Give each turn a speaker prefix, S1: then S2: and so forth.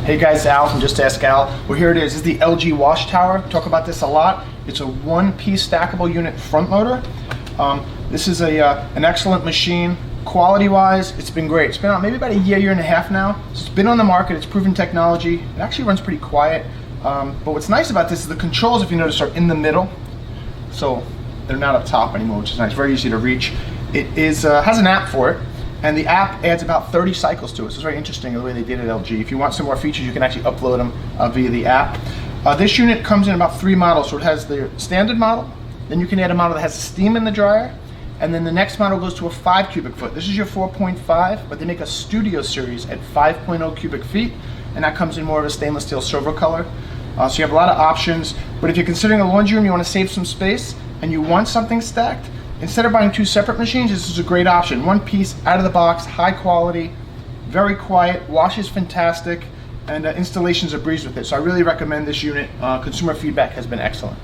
S1: Hey guys, Al from Just Ask Al. Well, here it is. This is the LG WashTower. Talk about this a lot. It's a one-piece stackable unit front loader. This is an excellent machine. Quality-wise, it's been great. It's been out maybe about a year and a half now. So it's been on the market. It's proven technology. It actually runs pretty quiet. But what's nice about this is the controls, if you notice, are in the middle. So they're not up top anymore, which is nice. Very easy to reach. It has an app for it. And the app adds about 30 cycles to it. So it's very interesting the way they did it at LG. If you want some more features, you can actually upload them via the app. This unit comes in about 3 models. So it has the standard model, then you can add a model that has steam in the dryer, and then the next model goes to a 5 cubic foot. This is your 4.5, but they make a Studio series at 5.0 cubic feet, and that comes in more of a stainless steel silver color. So you have a lot of options, but if you're considering a laundry room, you want to save some space, and you want something stacked, instead of buying 2 separate machines, this is a great option. One piece, out of the box, high quality, very quiet, washes fantastic, and installation's a breeze with it. So I really recommend this unit. Consumer feedback has been excellent.